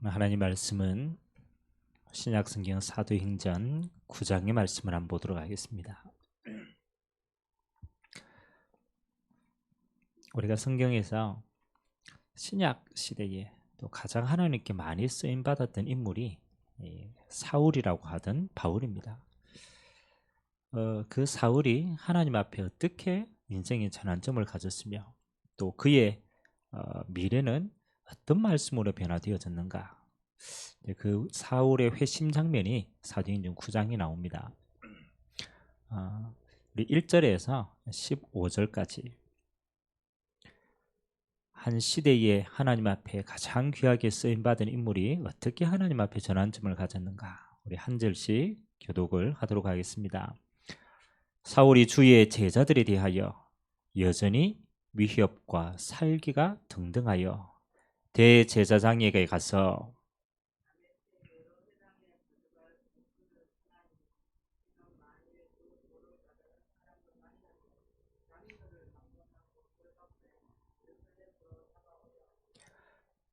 하나님 말씀은 신약성경 사도행전 9장의 말씀을 한번 보도록 하겠습니다. 우리가 성경에서 신약 시대에 또 가장 하나님께 많이 쓰임 받았던 인물이 사울이라고 하던 바울입니다. 그 사울이 하나님 앞에 어떻게 인생의 전환점을 가졌으며 또 그의 미래는 어떤 말씀으로 변화되어졌는가, 그 사울의 회심 장면이 사도행전 9장에 나옵니다. 우리 1절에서 15절까지 한 시대에 하나님 앞에 가장 귀하게 쓰임받은 인물이 어떻게 하나님 앞에 전환점을 가졌는가, 우리 한 절씩 교독을 하도록 하겠습니다. 사울이 주의 제자들에 대하여 여전히 위협과 살기가 등등하여 대제사장에게 가서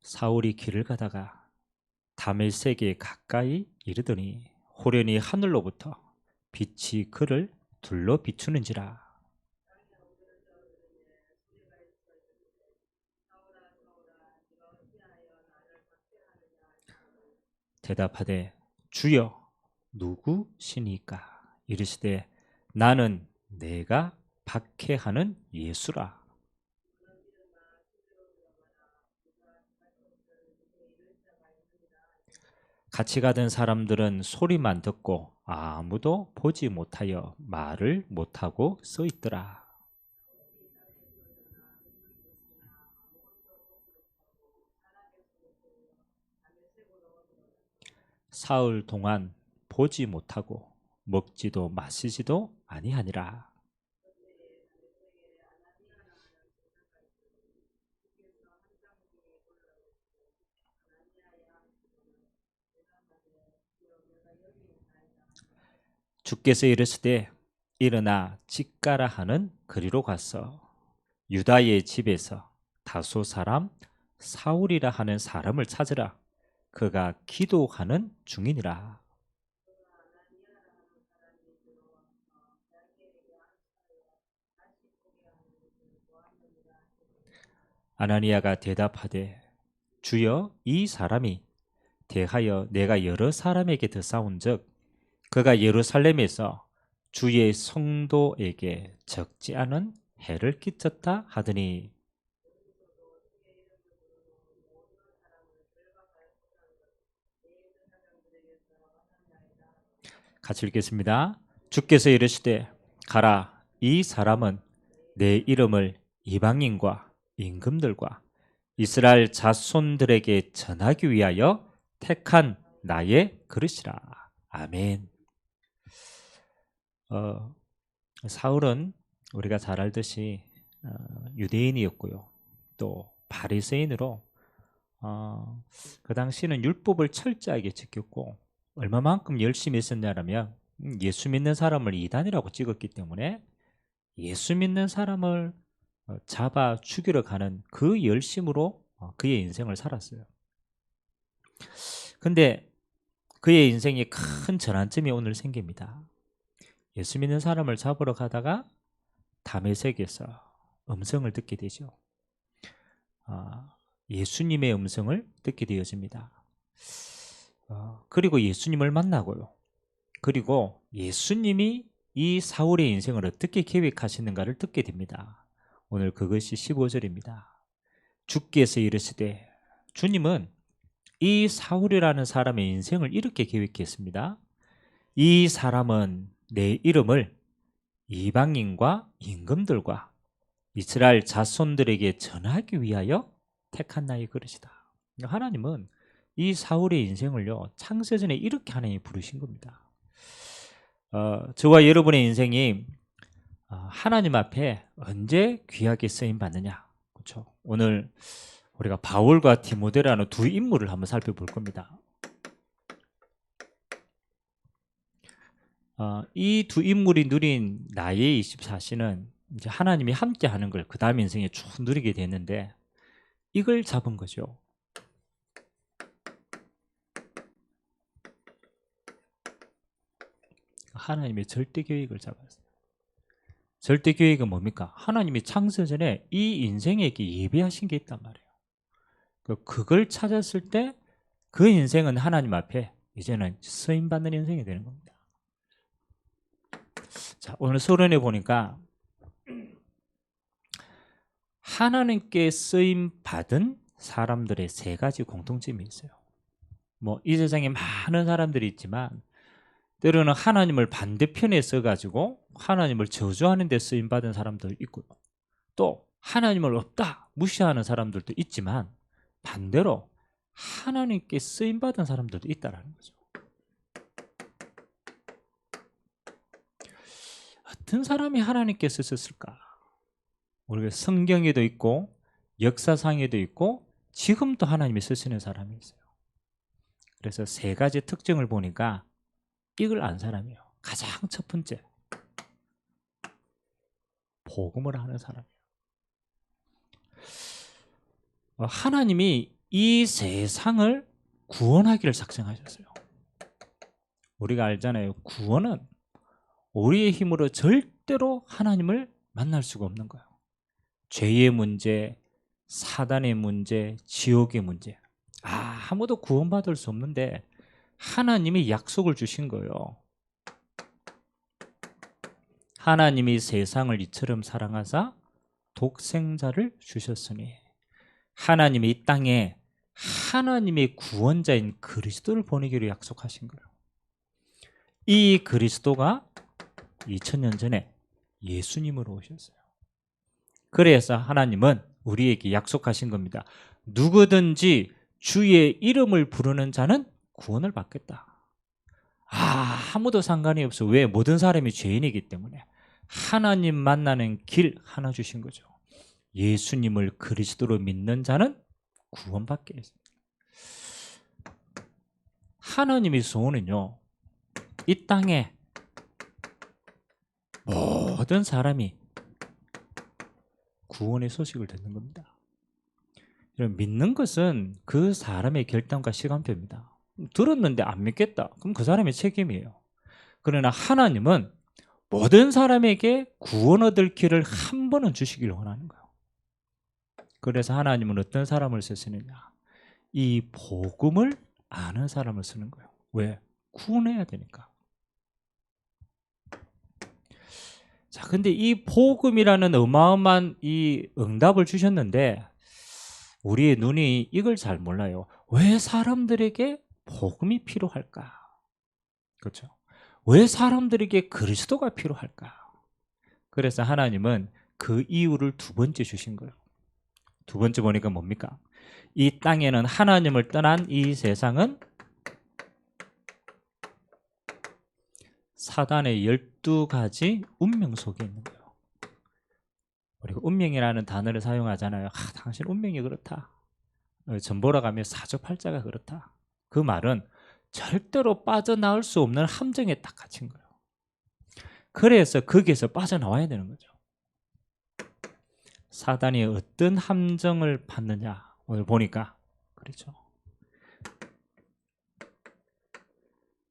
사울이 길을 가다가 다메섹에 가까이 이르더니 호련히 하늘로부터 빛이 그를 둘러 비추는지라. 대답하되 주여 누구시니까? 이르시되 나는 내가 박해하는 예수라. 같이 가던 사람들은 소리만 듣고 아무도 보지 못하여 말을 못하고 서 있더라. 사흘 동안 보지 못하고 먹지도 마시지도 아니하니라. 주께서 이르시되 일어나 집가라 하는 거리로 가서 유다의 집에서 다소 사람 사울이라 하는 사람을 찾으라. 그가 기도하는 중이니라. 아나니아가 대답하되 주여 이 사람이 대하여 내가 여러 사람에게 드사온즉 그가 예루살렘에서 주의 성도에게 적지 않은 해를 끼쳤다 하더니. 같이 읽겠습니다. 주께서 이르시되 가라, 이 사람은 내 이름을 이방인과 임금들과 이스라엘 자손들에게 전하기 위하여 택한 나의 그릇이라. 아멘. 사울은 우리가 잘 알듯이 유대인이었고요, 또 바리새인으로 그 당시는 율법을 철저하게 지켰고 얼마만큼 열심히 했었냐면 예수 믿는 사람을 이단이라고 찍었기 때문에 예수 믿는 사람을 잡아 죽이러 가는 그 열심으로 그의 인생을 살았어요. 근데 그의 인생에 큰 전환점이 오늘 생깁니다. 예수 믿는 사람을 잡으러 가다가 다메섹에서 음성을 듣게 되죠. 예수님의 음성을 듣게 되어집니다. 그리고 예수님을 만나고요. 그리고 예수님이 이 사울의 인생을 어떻게 계획하시는가를 듣게 됩니다. 오늘 그것이 15절입니다. 주께서 이르시되, 주님은 이 사울이라는 사람의 인생을 이렇게 계획했습니다. 이 사람은 내 이름을 이방인과 임금들과 이스라엘 자손들에게 전하기 위하여 택한 나의 그릇이다. 하나님은 이 사울의 인생을요, 창세전에 이렇게 하나님이 부르신 겁니다. 저와 여러분의 인생이 하나님 앞에 언제 귀하게 쓰임 받느냐, 그렇죠? 오늘 우리가 바울과 디모데라는 두 인물을 한번 살펴볼 겁니다. 이 두 인물이 누린 나의 24시는 이제 하나님이 함께 하는 걸 그 다음 인생에 쭉 누리게 되는데 이걸 잡은 거죠. 하나님의 절대 계획을 잡았어요. 절대 계획은 뭡니까? 하나님이 창세전에 이 인생에게 예배하신 게 있단 말이에요. 그걸 찾았을 때 그 인생은 하나님 앞에 이제는 쓰임받는 인생이 되는 겁니다. 자, 오늘 서론에 보니까 하나님께 쓰임받은 사람들의 세 가지 공통점이 있어요. 뭐 이 세상에 많은 사람들이 있지만 때로는 하나님을 반대편에 써가지고 하나님을 저주하는 데 쓰임받은 사람도 있고요. 또 하나님을 없다 무시하는 사람들도 있지만 반대로 하나님께 쓰임받은 사람들도 있다는 거죠. 어떤 사람이 하나님께 쓰셨을까? 우리가 성경에도 있고 역사상에도 있고 지금도 하나님이 쓰시는 사람이 있어요. 그래서 세 가지 특징을 보니까 이걸 안 사람이에요. 가장 첫 번째, 복음을 아는 사람이에요. 하나님이 이 세상을 구원하기를 작정하셨어요. 우리가 알잖아요. 구원은 우리의 힘으로 절대로 하나님을 만날 수가 없는 거예요. 죄의 문제, 사단의 문제, 지옥의 문제, 아무도 구원받을 수 없는데 하나님이 약속을 주신 거예요. 하나님이 세상을 이처럼 사랑하사 독생자를 주셨으니 하나님이 이 땅에 하나님의 구원자인 그리스도를 보내기로 약속하신 거예요. 이 그리스도가 2000년 전에 예수님으로 오셨어요. 그래서 하나님은 우리에게 약속하신 겁니다. 누구든지 주의 이름을 부르는 자는 구원을 받겠다. 아무도 상관이 없어. 왜? 모든 사람이 죄인이기 때문에 하나님 만나는 길 하나 주신 거죠. 예수님을 그리스도로 믿는 자는 구원받게 했습니다. 하나님의 소원은요, 이 땅에 모든 사람이 구원의 소식을 듣는 겁니다. 믿는 것은 그 사람의 결단과 시간표입니다. 들었는데 안 믿겠다. 그럼 그 사람의 책임이에요. 그러나 하나님은 모든 사람에게 구원 얻을 길을 한 번은 주시기를 원하는 거예요. 그래서 하나님은 어떤 사람을 쓰시느냐? 이 복음을 아는 사람을 쓰는 거예요. 왜? 구원해야 되니까. 자, 근데 이 복음이라는 어마어마한 이 응답을 주셨는데 우리의 눈이 이걸 잘 몰라요. 왜 사람들에게 복음이 필요할까? 그렇죠? 왜 사람들에게 그리스도가 필요할까? 그래서 하나님은 그 이유를 두 번째 주신 거예요. 두 번째 보니까 뭡니까? 이 땅에는 하나님을 떠난 이 세상은 사단의 12가지 운명 속에 있는 거예요. 우리가 운명이라는 단어를 사용하잖아요. 당신 운명이 그렇다. 전 보러 가면 사주팔자가 그렇다. 그 말은 절대로 빠져나올 수 없는 함정에 딱 갇힌 거예요. 그래서 거기에서 빠져나와야 되는 거죠. 사단이 어떤 함정을 받느냐 오늘 보니까 그렇죠.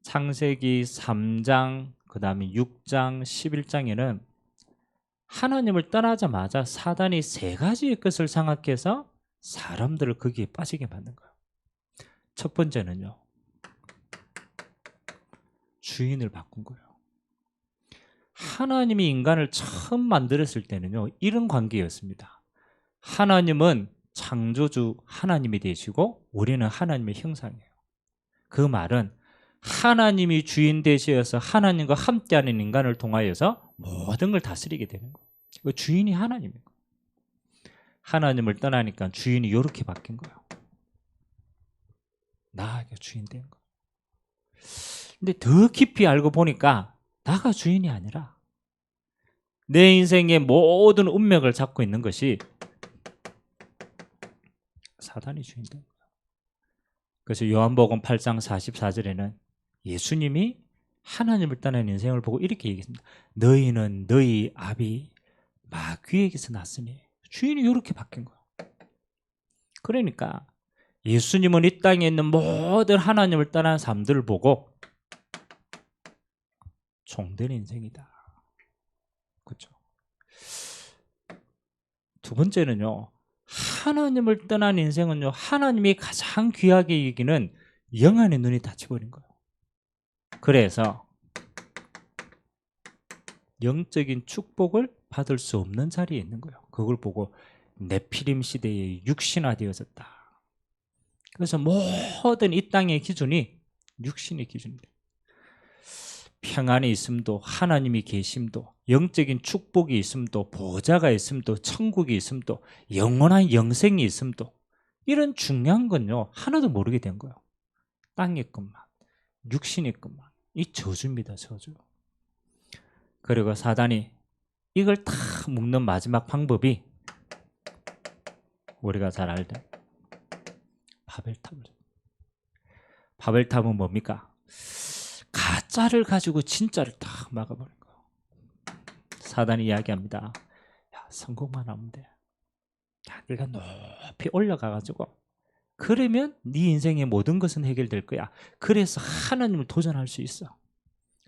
창세기 3장 그 다음에 6장 11장에는 하나님을 떠나자마자 사단이 세 가지의 것을 생각해서 사람들을 거기에 빠지게 만든 거예요. 첫 번째는요, 주인을 바꾼 거예요. 하나님이 인간을 처음 만들었을 때는요, 이런 관계였습니다. 하나님은 창조주 하나님이 되시고 우리는 하나님의 형상이에요. 그 말은 하나님이 주인 되셔서 하나님과 함께하는 인간을 통하여서 모든 걸 다스리게 되는 거예요. 그 주인이 하나님이에요. 하나님을 떠나니까 주인이 이렇게 바뀐 거예요. 나가 주인 된 거예요. 근데 더 깊이 알고 보니까 나가 주인이 아니라 내 인생의 모든 운명을 잡고 있는 것이 사단이 주인 된 거예요. 그래서 요한복음 8장 44절에는 예수님이 하나님을 떠난 인생을 보고 이렇게 얘기했습니다. 너희는 너희 아비 마귀에게서 났으니. 주인이 이렇게 바뀐 거예요. 그러니까 예수님은 이 땅에 있는 모든 하나님을 떠난 사람들을 보고 종된 인생이다. 그렇죠? 두 번째는요. 하나님을 떠난 인생은요. 하나님이 가장 귀하게 여기는 영안의 눈이 닫혀버린 거예요. 그래서 영적인 축복을 받을 수 없는 자리에 있는 거예요. 그걸 보고 네피림 시대에 육신화되어졌다. 그래서 모든 이 땅의 기준이 육신의 기준입니다. 평안이 있음도 하나님이 계심도 영적인 축복이 있음도 보좌가 있음도 천국이 있음도 영원한 영생이 있음도 이런 중요한 건요 하나도 모르게 된 거예요. 땅의 것만 육신의 것만 이 저주입니다. 저주. 그리고 사단이 이걸 다 묶는 마지막 방법이 우리가 잘 알던 바벨탑을. 바벨탑은 뭡니까? 가짜를 가지고 진짜를 다 막아버린 거예요. 사단이 이야기합니다. 야, 성공만 하면 돼. 야, 네가 높이 올라가가지고 그러면 네 인생의 모든 것은 해결될 거야. 그래서 하나님을 도전할 수 있어.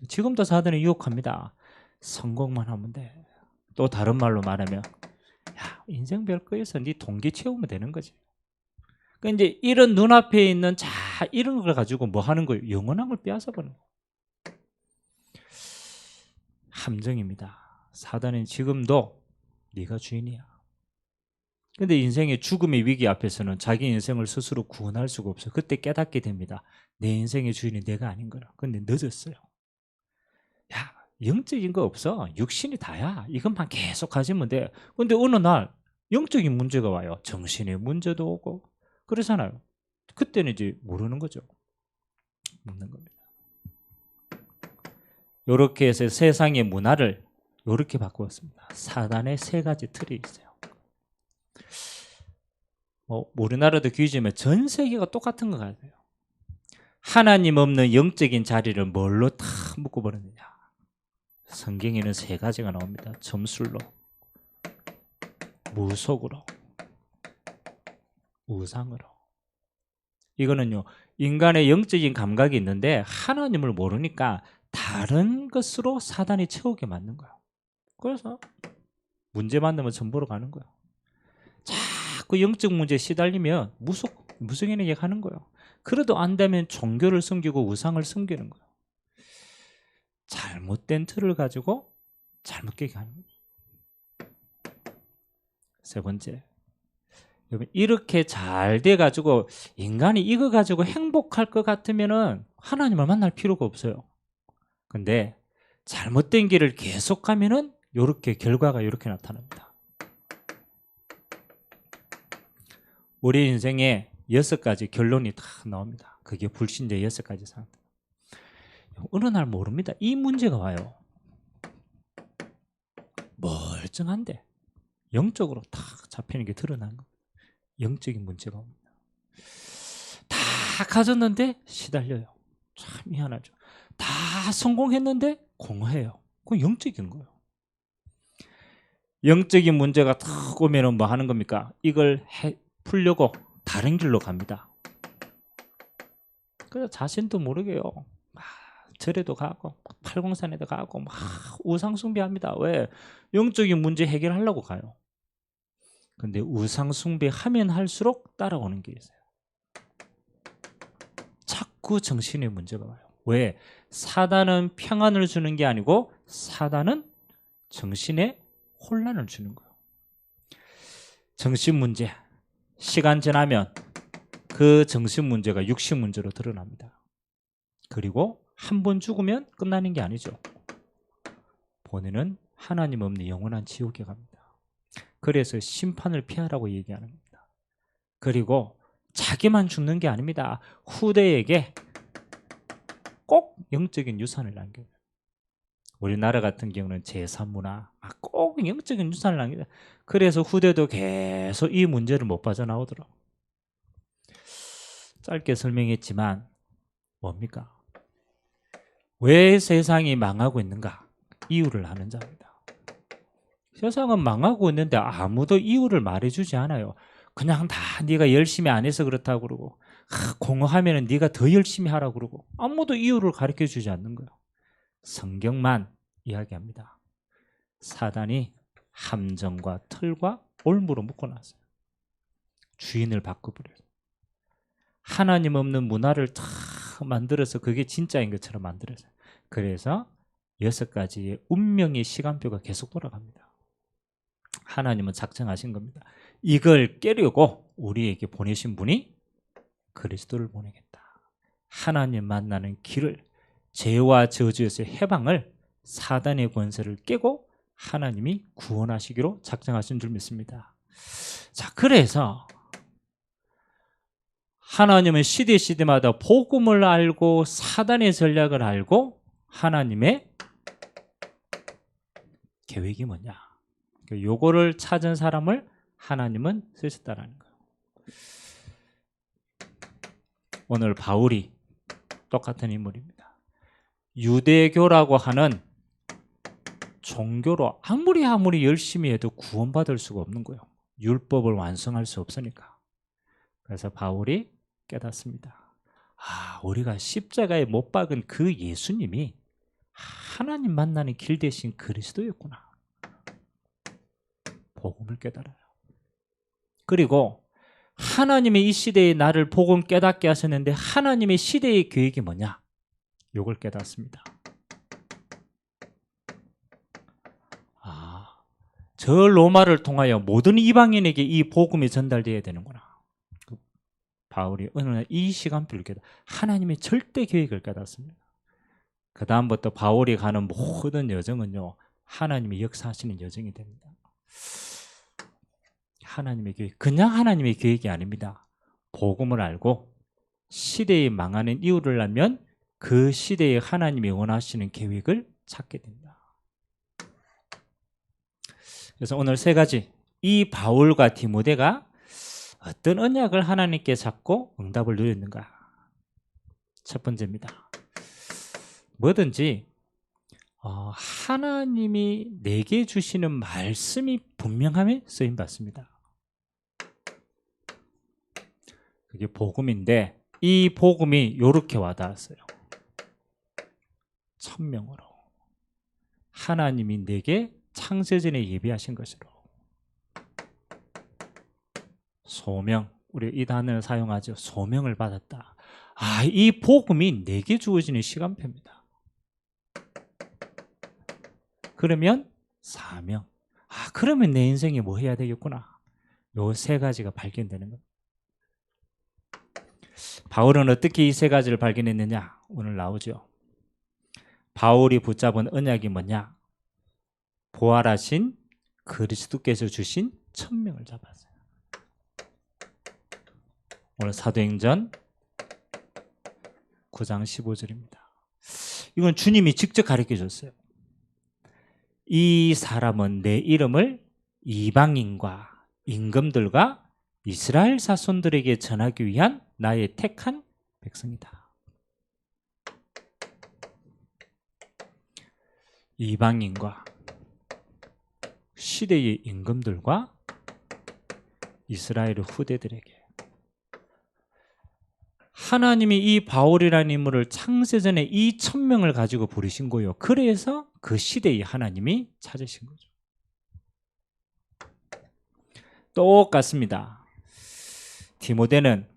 지금도 사단이 유혹합니다. 성공만 하면 돼. 또 다른 말로 말하면 야, 인생 별거에서 네 동기 채우면 되는 거지. 그러니까 이제 이런 눈앞에 있는 이런 걸 가지고 뭐 하는 거예요? 영원한 걸 빼앗아 버리는 거예요. 함정입니다. 사단은 지금도 네가 주인이야. 근데 인생의 죽음의 위기 앞에서는 자기 인생을 스스로 구원할 수가 없어요. 그때 깨닫게 됩니다. 내 인생의 주인이 내가 아닌 거라. 근데 늦었어요. 야, 영적인 거 없어. 육신이 다야. 이것만 계속 가지면 돼. 근데 어느 날 영적인 문제가 와요. 정신의 문제도 오고 그러잖아요. 그때는 이제 모르는 거죠. 없는 겁니다. 이렇게 해서 세상의 문화를 이렇게 바꾸었습니다. 사단의 세 가지 틀이 있어요. 우리나라도 귀지면 전 세계가 똑같은 것 같아요. 하나님 없는 영적인 자리를 뭘로 다 묶어버렸느냐. 성경에는 세 가지가 나옵니다. 점술로, 무속으로, 우상으로. 이거는요 인간의 영적인 감각이 있는데 하나님을 모르니까 다른 것으로 사단이 채우게 만든 거야. 그래서 문제 만나면 전보로 가는 거야. 자꾸 영적 문제에 시달리면 무속인 얘기하는 거예요. 그래도 안 되면 종교를 숨기고 우상을 숨기는 거예요. 잘못된 틀을 가지고 잘못 깨게 하는 거예요. 세 번째, 이렇게 잘 돼가지고 인간이 이거 가지고 행복할 것 같으면은 하나님을 만날 필요가 없어요. 근데 잘못된 길을 계속 가면은 이렇게 결과가 이렇게 나타납니다. 우리 인생에 6가지 결론이 다 나옵니다. 그게 불신자 6가지 상태. 어느 날 모릅니다. 이 문제가 와요. 멀쩡한데 영적으로 탁 잡히는 게 드러나는 겁니다. 영적인 문제가 옵니다. 다 가졌는데 시달려요. 참 미안하죠. 다 성공했는데 공허해요. 그건 영적인 거예요. 영적인 문제가 탁 오면은 뭐 하는 겁니까? 이걸 풀려고 다른 길로 갑니다. 그래서 자신도 모르게요. 절에도 가고 팔공산에도 가고 막 우상 숭배합니다. 왜? 영적인 문제 해결하려고 가요. 근데 우상 숭배하면 할수록 따라오는 게 있어요. 자꾸 정신의 문제가 와요. 왜? 사단은 평안을 주는 게 아니고 사단은 정신에 혼란을 주는 거예요. 정신 문제, 시간 지나면 그 정신 문제가 육신 문제로 드러납니다. 그리고 한 번 죽으면 끝나는 게 아니죠. 본인은 하나님 없는 영원한 지옥에 갑니다. 그래서 심판을 피하라고 얘기하는 겁니다. 그리고 자기만 죽는 게 아닙니다. 후대에게 꼭 영적인 유산을 남겨요. 우리나라 같은 경우는 제삼문화 꼭 영적인 유산을 남겨요. 그래서 후대도 계속 이 문제를 못 빠져나오더라고요. 짧게 설명했지만 뭡니까? 왜 세상이 망하고 있는가? 이유를 아는 자입니다. 세상은 망하고 있는데 아무도 이유를 말해주지 않아요. 그냥 다 네가 열심히 안 해서 그렇다고 그러고 공허하면 네가 더 열심히 하라고 그러고 아무도 이유를 가르쳐주지 않는 거예요. 성경만 이야기합니다. 사단이 함정과 털과 올무로 묶어놨어요. 주인을 바꿔버려요. 하나님 없는 문화를 다 만들어서 그게 진짜인 것처럼 만들어서요. 그래서 6가지의 운명의 시간표가 계속 돌아갑니다. 하나님은 작정하신 겁니다. 이걸 깨려고 우리에게 보내신 분이 그리스도를 보내겠다. 하나님 만나는 길을, 죄와 저주에서의 해방을, 사단의 권세를 깨고 하나님이 구원하시기로 작정하신 줄 믿습니다. 자, 그래서 하나님은 시대마다 복음을 알고 사단의 전략을 알고 하나님의 계획이 뭐냐, 요거를 찾은 사람을 하나님은 쓰셨다라는 거예요. 오늘 바울이 똑같은 인물입니다. 유대교라고 하는 종교로 아무리 열심히 해도 구원받을 수가 없는 거예요. 율법을 완성할 수 없으니까. 그래서 바울이 깨닫습니다. 우리가 십자가에 못 박은 그 예수님이 하나님 만나는 길 대신 그리스도였구나. 복음을 깨달아요. 그리고 하나님의 이 시대에 나를 복음 깨닫게 하셨는데 하나님의 시대의 계획이 뭐냐? 이걸 깨닫습니다. 저 로마를 통하여 모든 이방인에게 이 복음이 전달되어야 되는구나. 바울이 어느 날 이 시간표를 깨닫, 하나님의 절대 계획을 깨닫습니다. 그 다음부터 바울이 가는 모든 여정은요, 하나님이 역사하시는 여정이 됩니다. 하나님의 계획, 그냥 하나님의 계획이 아닙니다. 복음을 알고 시대에 망하는 이유를 알면 그 시대에 하나님이 원하시는 계획을 찾게 됩니다. 그래서 오늘 3가지, 이 바울과 디모데가 어떤 언약을 하나님께 잡고 응답을 누렸는가. 첫 번째입니다. 뭐든지 하나님이 내게 주시는 말씀이 분명함에 쓰임받습니다. 그게 복음인데 이 복음이 이렇게 와닿았어요. 천명으로. 하나님이 내게 창세전에 예비하신 것으로. 소명, 우리 이 단어를 사용하죠. 소명을 받았다. 이 복음이 내게 주어지는 시간표입니다. 그러면 사명. 그러면 내 인생에 뭐 해야 되겠구나. 요 3가지가 발견되는 겁니다. 바울은 어떻게 이 3가지를 발견했느냐? 오늘 나오죠. 바울이 붙잡은 언약이 뭐냐? 부활하신 그리스도께서 주신 천명을 잡았어요. 오늘 사도행전 9장 15절입니다. 이건 주님이 직접 가르쳐 줬어요. 이 사람은 내 이름을 이방인과 임금들과 이스라엘 자손들에게 전하기 위한 나의 택한 백성이다. 이방인과 시대의 임금들과 이스라엘 후대들에게 하나님이 이 바울이라는 인물을 창세전에 이 천명을 가지고 부르신 거예요. 그래서 그 시대에 하나님이 찾으신 거죠. 똑같습니다. 디모데는,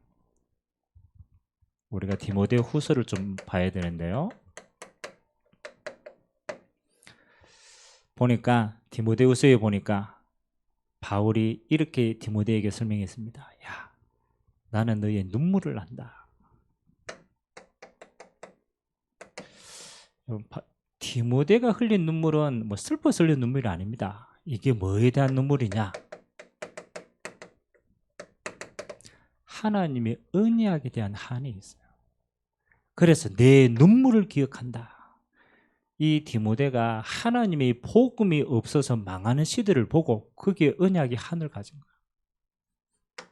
우리가 디모데 후서를 좀 봐야 되는데요. 보니까 디모데후서에 보니까 바울이 이렇게 디모데에게 설명했습니다. 야, 나는 너의 눈물을 난다. 디모데가 흘린 눈물은 뭐 슬퍼서 흘린 눈물이 아닙니다. 이게 뭐에 대한 눈물이냐? 하나님의 언약에 대한 한이 있어요. 그래서 내 눈물을 기억한다. 이 디모데가 하나님의 복음이 없어서 망하는 시대를 보고 그게 언약의 한을 가진 거예요.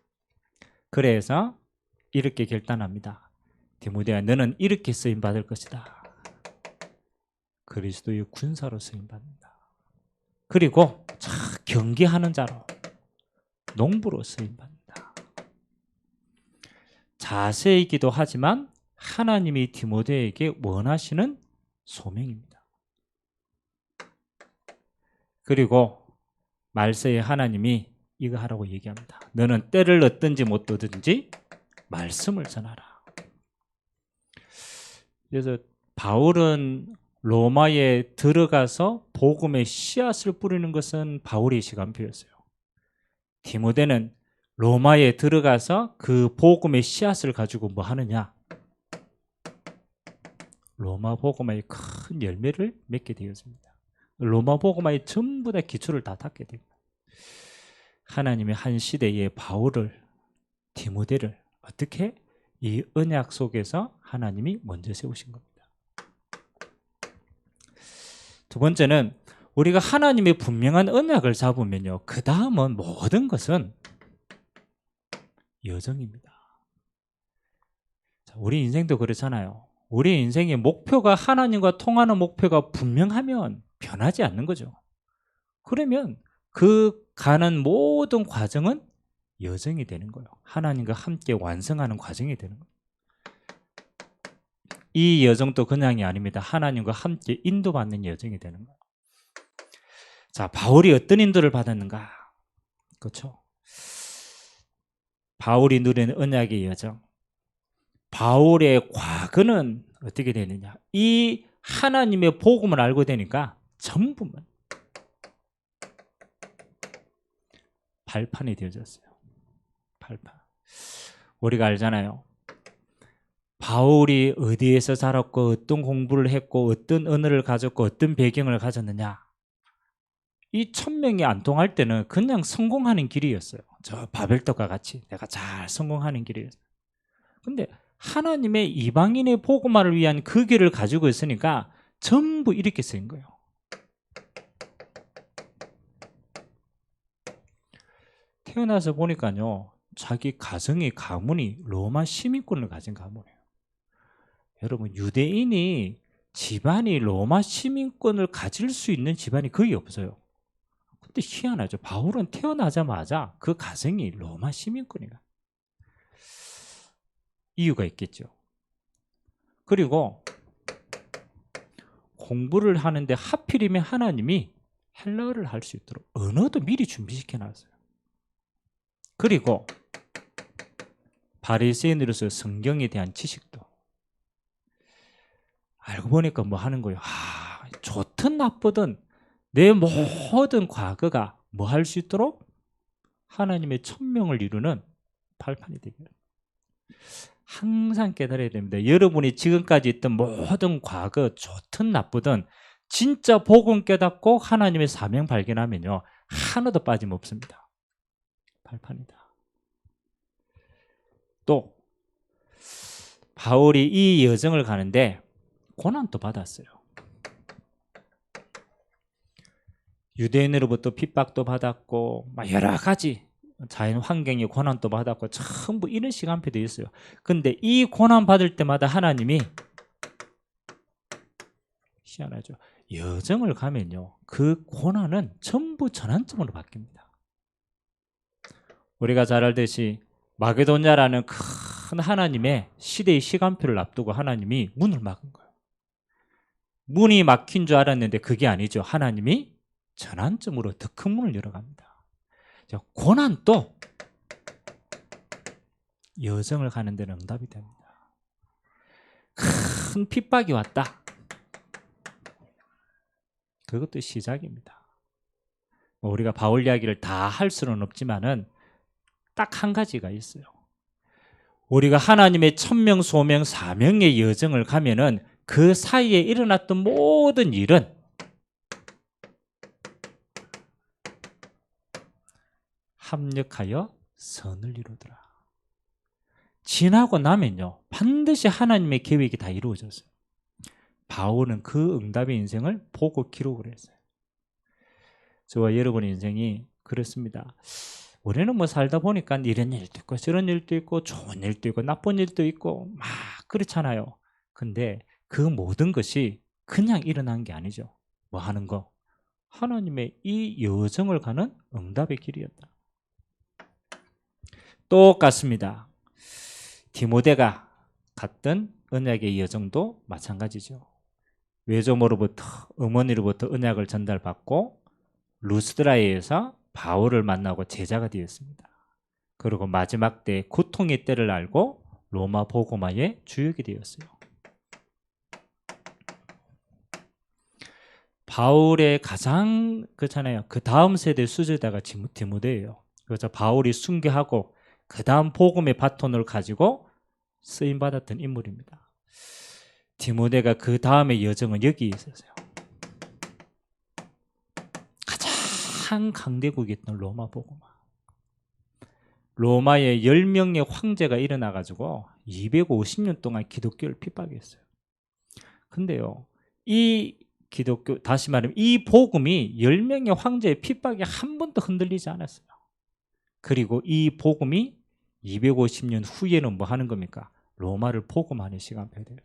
그래서 이렇게 결단합니다. 디모데야, 너는 이렇게 쓰임받을 것이다. 그리스도의 군사로 쓰임받는다. 그리고 경계하는 자로, 농부로 쓰임받는다. 자세이기도 하지만 하나님이 디모데에게 원하시는 소명입니다. 그리고 말세에 하나님이 이거 하라고 얘기합니다. 너는 때를 얻든지 못 얻든지 말씀을 전하라. 그래서 바울은 로마에 들어가서 복음의 씨앗을 뿌리는 것은 바울의 시간표였어요. 디모데는 로마에 들어가서 그 복음의 씨앗을 가지고 뭐 하느냐? 로마 복음의 큰 열매를 맺게 되었습니다. 로마 복음의 전부 다 기초를 다 닦게 됩니다. 하나님의 한 시대에 바울을, 디모데를 어떻게 이 언약 속에서 하나님이 먼저 세우신 겁니다. 두 번째는 우리가 하나님의 분명한 언약을 잡으면요, 그 다음은 모든 것은 여정입니다. 자, 우리 인생도 그렇잖아요. 우리 인생의 목표가 하나님과 통하는 목표가 분명하면 변하지 않는 거죠. 그러면 그 가는 모든 과정은 여정이 되는 거예요. 하나님과 함께 완성하는 과정이 되는 거예요. 이 여정도 그냥이 아닙니다. 하나님과 함께 인도받는 여정이 되는 거예요. 자, 바울이 어떤 인도를 받았는가? 그렇죠? 바울이 누린 언약의 여정. 바울의 과거는 어떻게 되느냐? 이 하나님의 복음을 알고 되니까 전부 발판이 되어졌어요. 발판. 우리가 알잖아요. 바울이 어디에서 자랐고 어떤 공부를 했고 어떤 언어를 가졌고 어떤 배경을 가졌느냐. 이 1000명이 안 통할 때는 그냥 성공하는 길이었어요. 저 바벨탑과 같이 내가 잘 성공하는 길이었어요. 근데 하나님의 이방인의 복음화를 위한 그 길을 가지고 있으니까 전부 이렇게 쓰인 거예요. 태어나서 보니까요, 자기 가정의 가문이 로마 시민권을 가진 가문이에요. 여러분, 유대인이 집안이 로마 시민권을 가질 수 있는 집안이 거의 없어요. 근데 희한하죠. 바울은 태어나자마자 그 가정이 로마 시민권이에요. 이유가 있겠죠. 그리고 공부를 하는데 하필이면 하나님이 헬라어를 할 수 있도록 언어도 미리 준비시켜 놨어요. 그리고 바리새인으로서 성경에 대한 지식도 알고 보니까 뭐 하는 거예요? 좋든 나쁘든 내 모든 과거가 뭐 할 수 있도록 하나님의 천명을 이루는 발판이 되게 해요. 항상 깨달아야 됩니다. 여러분이 지금까지 있던 모든 과거 좋든 나쁘든 진짜 복음 깨닫고 하나님의 사명 발견하면요, 하나도 빠짐없습니다. 발판이다. 또 바울이 이 여정을 가는데 고난도 받았어요. 유대인으로부터 핍박도 받았고 여러 가지 자연 환경의 고난도 받았고 전부 이런 시간표도 있어요. 근데 이 고난 받을 때마다 하나님이 희한하죠. 여정을 가면요, 그 고난은 전부 전환점으로 바뀝니다. 우리가 잘 알듯이 마게도냐라는 큰 하나님의 시대의 시간표를 앞두고 하나님이 문을 막은 거예요. 문이 막힌 줄 알았는데 그게 아니죠. 하나님이 전환점으로 더 큰 문을 열어갑니다. 고난도 여정을 가는 데는 응답이 됩니다. 큰 핍박이 왔다. 그것도 시작입니다. 우리가 바울 이야기를 다 할 수는 없지만은 딱 한 가지가 있어요. 우리가 하나님의 천명, 소명, 사명의 여정을 가면은 그 사이에 일어났던 모든 일은 합력하여 선을 이루더라. 지나고 나면요, 반드시 하나님의 계획이 다 이루어졌어요. 바울은 그 응답의 인생을 보고 기록을 했어요. 저와 여러분의 인생이 그렇습니다. 우리는 뭐 살다 보니까 이런 일도 있고 저런 일도 있고 좋은 일도 있고 나쁜 일도 있고 막 그렇잖아요. 근데 그 모든 것이 그냥 일어난 게 아니죠. 뭐 하는 거? 하나님의 이 여정을 가는 응답의 길이었다. 똑같습니다. 디모데가 갔던 언약의 여정도 마찬가지죠. 외조모로부터, 어머니로부터 언약을 전달받고 루스드라에서 바울을 만나고 제자가 되었습니다. 그리고 마지막 때 고통의 때를 알고 로마 복음화의 주역이 되었어요. 바울의 가장 그렇잖아요. 그 다음 세대 수제자가 디모데예요. 그래서 바울이 순교하고 그 다음 복음의 바톤을 가지고 쓰임 받았던 인물입니다. 디모데가 그 다음의 여정은 여기에 있었어요. 가장 강대국이었던 로마 복음화. 로마에 10명의 황제가 일어나가지고 250년 동안 기독교를 핍박했어요. 근데요, 이 기독교, 다시 말하면 이 복음이 10명의 황제의 핍박에 한 번도 흔들리지 않았어요. 그리고 이 복음이 250년 후에는 뭐 하는 겁니까? 로마를 복음하는 시간표래요.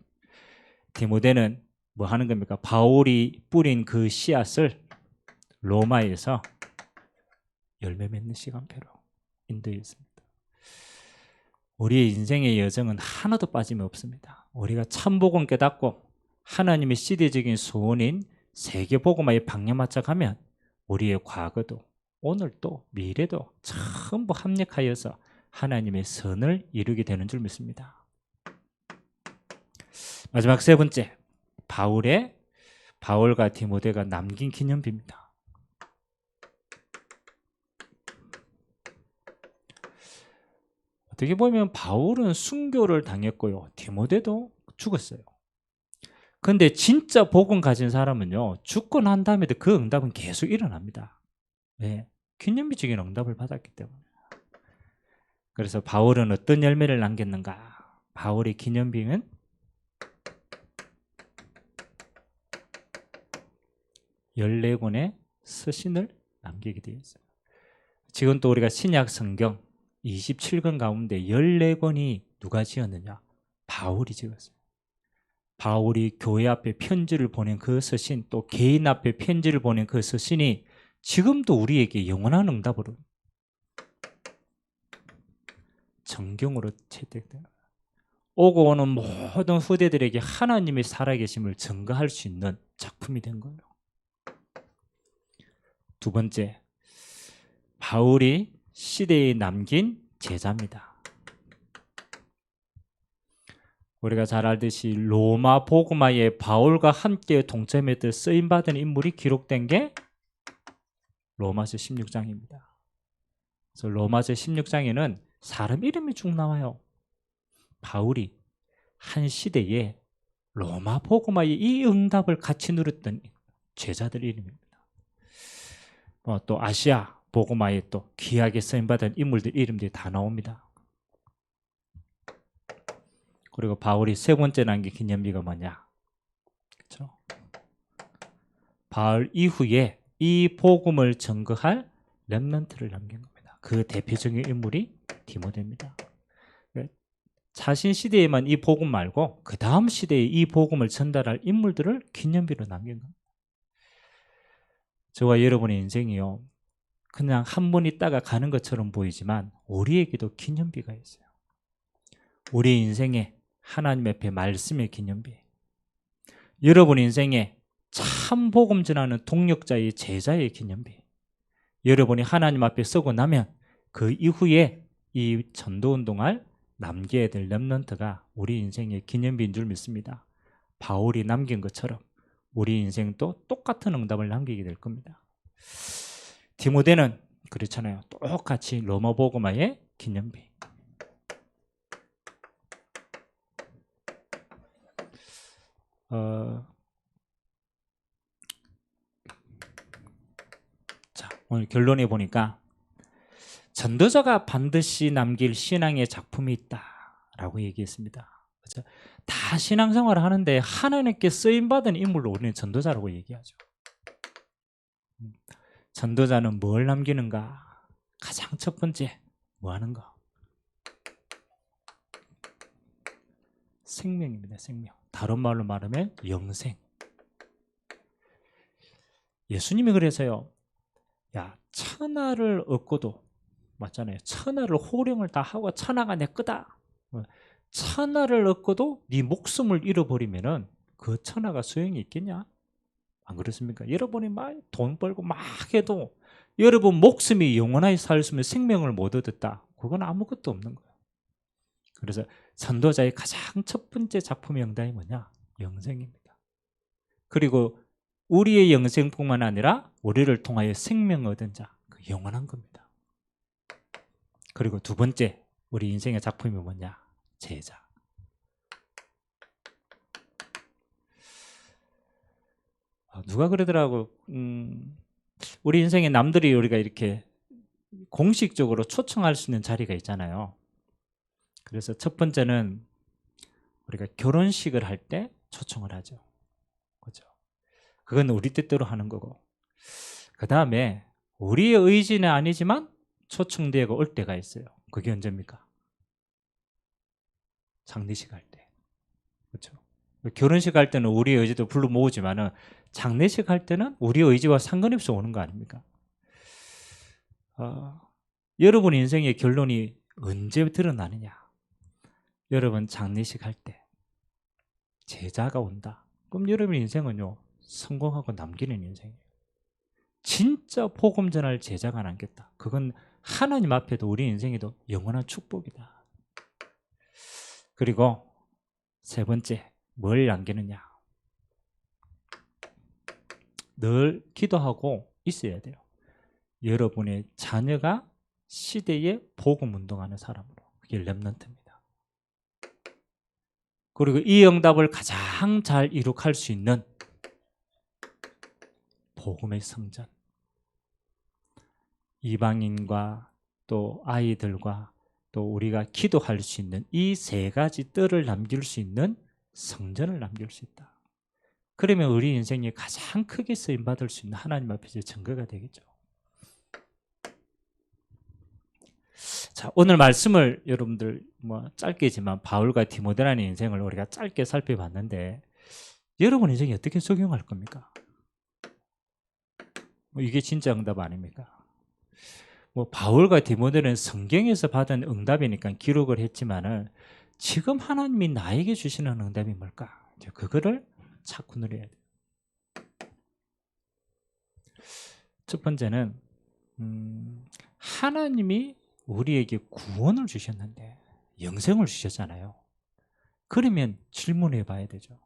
디모데는 뭐 하는 겁니까? 바울이 뿌린 그 씨앗을 로마에서 열매 맺는 시간표로 인도했습니다. 우리의 인생의 여정은 하나도 빠짐이 없습니다. 우리가 참복음 깨닫고 하나님의 시대적인 소원인 세계복음화에 방향맞춰 가면 우리의 과거도 오늘도 미래도 전부 합력하여서 하나님의 선을 이루게 되는 줄 믿습니다. 마지막 세 번째, 바울과 디모데가 남긴 기념비입니다. 어떻게 보면 바울은 순교를 당했고요, 디모데도 죽었어요. 근데 진짜 복음 가진 사람은요, 죽고 난 다음에도 그 응답은 계속 일어납니다. 네, 기념비적인 응답을 받았기 때문에. 그래서 바울은 어떤 열매를 남겼는가? 바울의 기념비는 14권의 서신을 남기게 되어 있어요. 지금 또 우리가 신약 성경 27권 가운데 14권이 누가 지었느냐? 바울이 지었어요. 바울이 교회 앞에 편지를 보낸 그 서신, 또 개인 앞에 편지를 보낸 그 서신이 지금도 우리에게 영원한 응답으로 정경으로 채택돼요. 오고 오는 모든 후대들에게 하나님의 살아계심을 증거할 수 있는 작품이 된 거예요. 두 번째, 바울이 시대에 남긴 제자입니다. 우리가 잘 알듯이 로마 복음화에 바울과 함께 동참했던 쓰임받은 인물이 기록된 게 로마서 16장입니다. 그래서 로마서 16장에는 사람 이름이 쭉 나와요. 바울이 한 시대에 로마 복음화의 이 응답을 같이 누렸던 제자들 이름입니다. 또 아시아 복음화에 또 귀하게 쓰임받은 인물들 이름들이 다 나옵니다. 그리고 바울이 세 번째 남긴 기념비가 뭐냐? 그렇죠? 바울 이후에 이 복음을 증거할 렘넌트를 남긴 겁니다. 그 대표적인 인물이 디모데입니다. 자신 시대에만 이 복음 말고 그 다음 시대에 이 복음을 전달할 인물들을 기념비로 남긴 겁니다. 저와 여러분의 인생이요, 그냥 한 번 있다가 가는 것처럼 보이지만 우리에게도 기념비가 있어요. 우리 인생에 하나님 앞에 말씀의 기념비, 여러분 인생에 참 복음 전하는 동력자의 제자의 기념비, 여러분이 하나님 앞에 서고 나면 그 이후에 이 전도운동할 남겨야 될 렘넌트가 우리 인생의 기념비인 줄 믿습니다. 바울이 남긴 것처럼 우리 인생도 똑같은 응답을 남기게 될 겁니다. 디모데는 그렇잖아요. 똑같이 로마 복음화의 기념비. 자, 오늘 결론에 보니까 전도자가 반드시 남길 신앙의 작품이 있다라고 얘기했습니다. 그렇죠? 다 신앙생활을 하는데 하나님께 쓰임받은 인물로 우리는 전도자라고 얘기하죠. 전도자는 뭘 남기는가? 가장 첫 번째, 뭐 하는가? 생명입니다. 생명. 다른 말로 말하면 영생. 예수님이 그래서요, 야, 천하를 얻고도, 맞잖아요, 천하를 호령을 다 하고 천하가 내 거다, 천하를 얻고도 네 목숨을 잃어버리면은 그 천하가 소용이 있겠냐? 안 그렇습니까? 여러분이 막 돈 벌고 막 해도 여러분 목숨이 영원하게 살았으면 생명을 못 얻었다. 그건 아무것도 없는 거예요. 그래서 전도자의 가장 첫 번째 작품의 영당이 뭐냐? 영생입니다. 그리고 우리의 영생뿐만 아니라 우리를 통하여 생명을 얻은 자, 그 영원한 겁니다. 그리고 두 번째 우리 인생의 작품이 뭐냐? 제자. 누가 그러더라고. 우리 인생에 남들이 우리가 이렇게 공식적으로 초청할 수 있는 자리가 있잖아요. 그래서 첫 번째는 우리가 결혼식을 할 때 초청을 하죠. 그죠? 그건 우리 뜻대로 하는 거고. 그 다음에 우리의 의지는 아니지만 초청되고 올 때가 있어요. 그게 언제입니까? 장례식 할 때. 그렇죠? 결혼식 할 때는 우리의 의지도 불러 모으지만은 장례식 할 때는 우리의 의지와 상관없이 오는 거 아닙니까? 여러분 인생의 결론이 언제 드러나느냐? 여러분 장례식 할 때 제자가 온다. 그럼 여러분 인생은요 성공하고 남기는 인생이에요. 진짜 복음 전할 제자가 남겼다. 그건 하나님 앞에도 우리 인생에도 영원한 축복이다. 그리고 세 번째 뭘 남기느냐? 늘 기도하고 있어야 돼요. 여러분의 자녀가 시대에 복음 운동하는 사람으로. 그게 렘넌트입니다. 그리고 이 응답을 가장 잘 이룩할 수 있는 복음의 성전. 이방인과 또 아이들과 또 우리가 기도할 수 있는 이 세 가지 뜰을 남길 수 있는 성전을 남길 수 있다. 그러면 우리 인생이 가장 크게 쓰임받을 수 있는 하나님 앞에서 증거가 되겠죠. 자, 오늘 말씀을 여러분들 짧게지만 바울과 디모데라는 인생을 우리가 짧게 살펴봤는데 여러분 인생이 어떻게 적용할 겁니까? 이게 진짜 응답 아닙니까? 바울과 디모데는 성경에서 받은 응답이니까 기록을 했지만은 지금 하나님이 나에게 주시는 응답이 뭘까? 그거를 찾고 누려야 돼요. 첫 번째는 하나님이 우리에게 구원을 주셨는데 영생을 주셨잖아요. 그러면 질문해 봐야 되죠.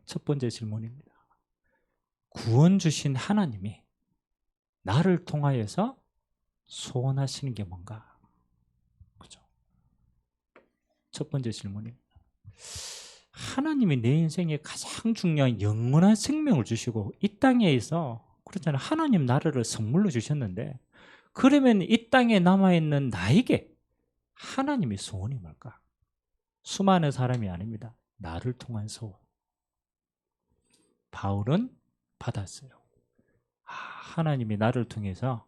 첫 번째 질문입니다. 구원 주신 하나님이 나를 통하여서 소원하시는 게 뭔가? 그죠? 첫 번째 질문입니다. 하나님이 내 인생에 가장 중요한 영원한 생명을 주시고 이 땅에서 그렇잖아요. 하나님 나라를 선물로 주셨는데 그러면 이 땅에 남아있는 나에게 하나님의 소원이 뭘까? 수많은 사람이 아닙니다. 나를 통한 소원. 바울은 받았어요. 하나님이 나를 통해서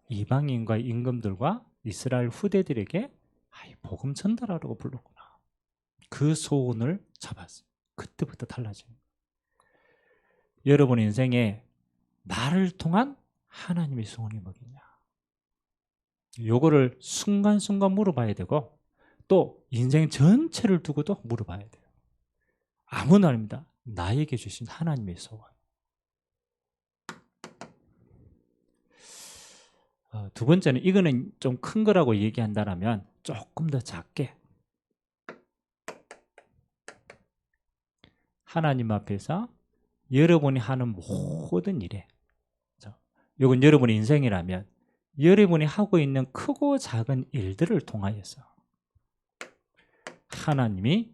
이방인과 임금들과 이스라엘 후대들에게 복음 전달하라고 불렀구나. 그 소원을 잡았어요. 그때부터 달라져요. 여러분 인생에 나를 통한 하나님의 소원이 뭐겠냐? 요거를 순간순간 물어봐야 되고 또 인생 전체를 두고도 물어봐야 돼요. 아무나 아닙니다. 나에게 주신 하나님의 소원. 두 번째는 이거는 좀 큰 거라고 얘기한다면 조금 더 작게 하나님 앞에서 여러분이 하는 모든 일에 이건 여러분의 인생이라면 여러분이 하고 있는 크고 작은 일들을 통하여서 하나님이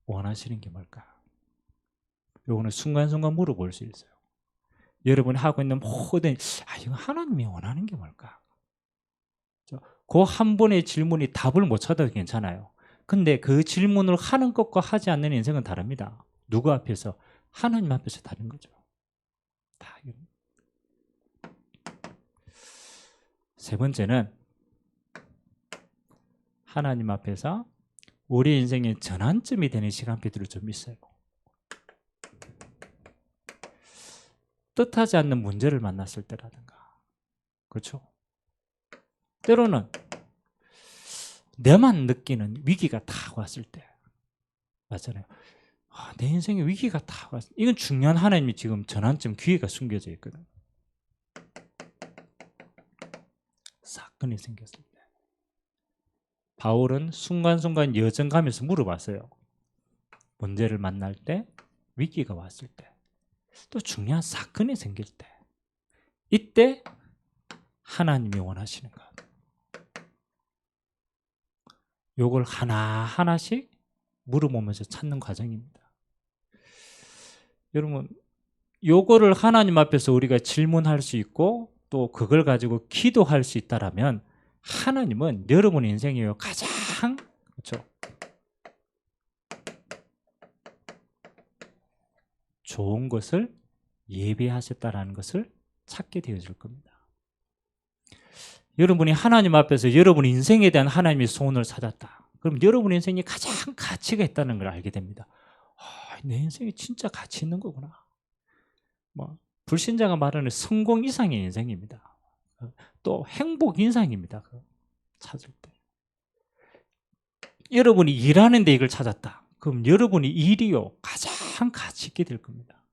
원하시는 게 뭘까? 이거는 순간순간 물어볼 수 있어요. 여러분이 하고 있는 모든 이거 하나님이 원하는 게 뭘까? 그 한 번의 질문이 답을 못 찾아도 괜찮아요. 근데 그 질문을 하는 것과 하지 않는 인생은 다릅니다. 누구 앞에서? 하나님 앞에서 다른 거죠. 세 번째는 하나님 앞에서 우리 인생의 전환점이 되는 시간표들이 좀 있어요. 뜻하지 않는 문제를 만났을 때라든가, 그렇죠? 때로는 내만 느끼는 위기가 딱 왔을 때, 맞잖아요. 내 인생에 위기가 딱 왔을 때, 이건 중요한 하나님이 지금 전환점 기회가 숨겨져 있거든. 사건이 생겼을 때 바울은 순간순간 여정가면서 물어봤어요. 문제를 만날 때, 위기가 왔을 때, 또 중요한 사건이 생길 때, 이때 하나님이 원하시는 것, 요걸 하나하나씩 물어보면서 찾는 과정입니다. 여러분, 요거를 하나님 앞에서 우리가 질문할 수 있고 또 그걸 가지고 기도할 수 있다라면 하나님은 여러분의 인생에 가장, 그렇죠, 좋은 것을 예비하셨다라는 것을 찾게 되어질 겁니다. 여러분이 하나님 앞에서 여러분 인생에 대한 하나님의 소원을 찾았다. 그럼 여러분 인생에 가장 가치가 있다는 걸 알게 됩니다. 내 인생에 진짜 가치 있는 거구나. 불신자가 말하는 성공 이상의 인생입니다. 또 행복 이상입니다. 찾을 때. 여러분이 일하는데 이걸 찾았다. 그럼 여러분이 일이요 가장 가치 있게 될 겁니다.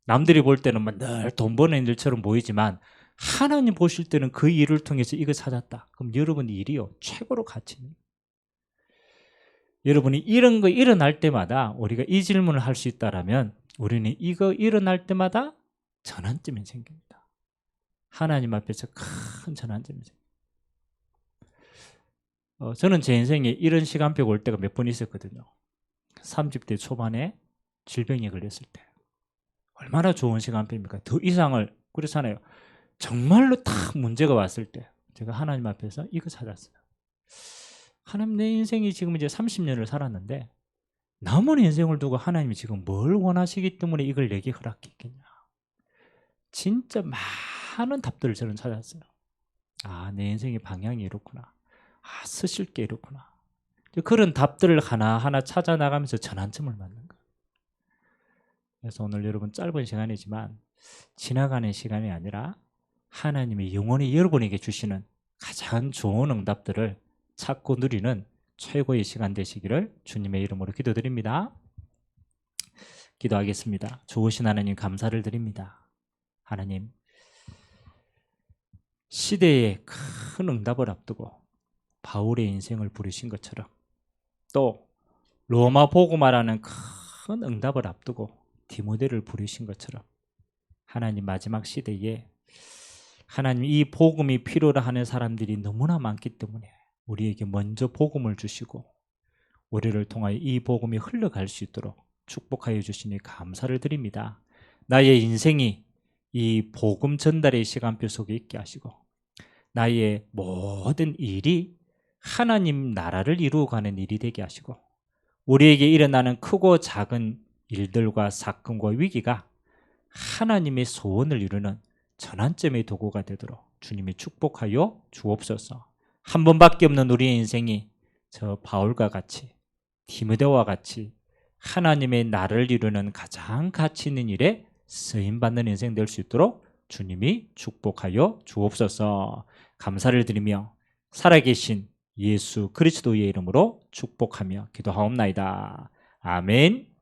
남들이 볼 때는 늘 돈 버는 일처럼 보이지만 하나님 보실 때는 그 일을 통해서 이거 찾았다. 그럼 여러분 일이요 최고로 가치 있는. 여러분이 이런 거 일어날 때마다 우리가 이 질문을 할 수 있다라면 우리는 이거 일어날 때마다 전환점이 생깁니다. 하나님 앞에서 큰 전환점이 생깁니다. 저는 제 인생에 이런 시간표가 올 때가 몇 번 있었거든요. 30대 초반에 질병에 걸렸을 때. 얼마나 좋은 시간표입니까? 더 이상을, 그렇잖아요. 정말로 딱 문제가 왔을 때 제가 하나님 앞에서 이거 찾았어요. 하나님, 내 인생이 지금 이제 30년을 살았는데 남은 인생을 두고 하나님이 지금 뭘 원하시기 때문에 이걸 내게 허락했겠냐. 진짜 많은 답들을 저는 찾았어요. 내 인생의 방향이 이렇구나. 쓰실 게 이렇구나. 그런 답들을 하나하나 찾아 나가면서 전환점을 맞는 거예요. 그래서 오늘 여러분 짧은 시간이지만 지나가는 시간이 아니라 하나님이 영원히 여러분에게 주시는 가장 좋은 응답들을 찾고 누리는 최고의 시간 되시기를 주님의 이름으로 기도드립니다. 기도하겠습니다. 좋으신 하나님 감사를 드립니다. 하나님, 시대의 큰 응답을 앞두고 바울의 인생을 부르신 것처럼 또 로마 복음화라는 큰 응답을 앞두고 디모데를 부르신 것처럼 하나님 마지막 시대에 하나님 이 복음이 필요로 하는 사람들이 너무나 많기 때문에 우리에게 먼저 복음을 주시고 우리를 통하여 이 복음이 흘러갈 수 있도록 축복하여 주시니 감사를 드립니다. 나의 인생이 이 복음 전달의 시간표 속에 있게 하시고 나의 모든 일이 하나님 나라를 이루어가는 일이 되게 하시고 우리에게 일어나는 크고 작은 일들과 사건과 위기가 하나님의 소원을 이루는 전환점의 도구가 되도록 주님이 축복하여 주옵소서. 한 번밖에 없는 우리의 인생이 저 바울과 같이 디모데와 같이 하나님의 나라를 이루는 가장 가치 있는 일에 쓰임받는 인생 될 수 있도록 주님이 축복하여 주옵소서. 감사를 드리며 살아계신 예수 그리스도의 이름으로 축복하며 기도하옵나이다. 아멘.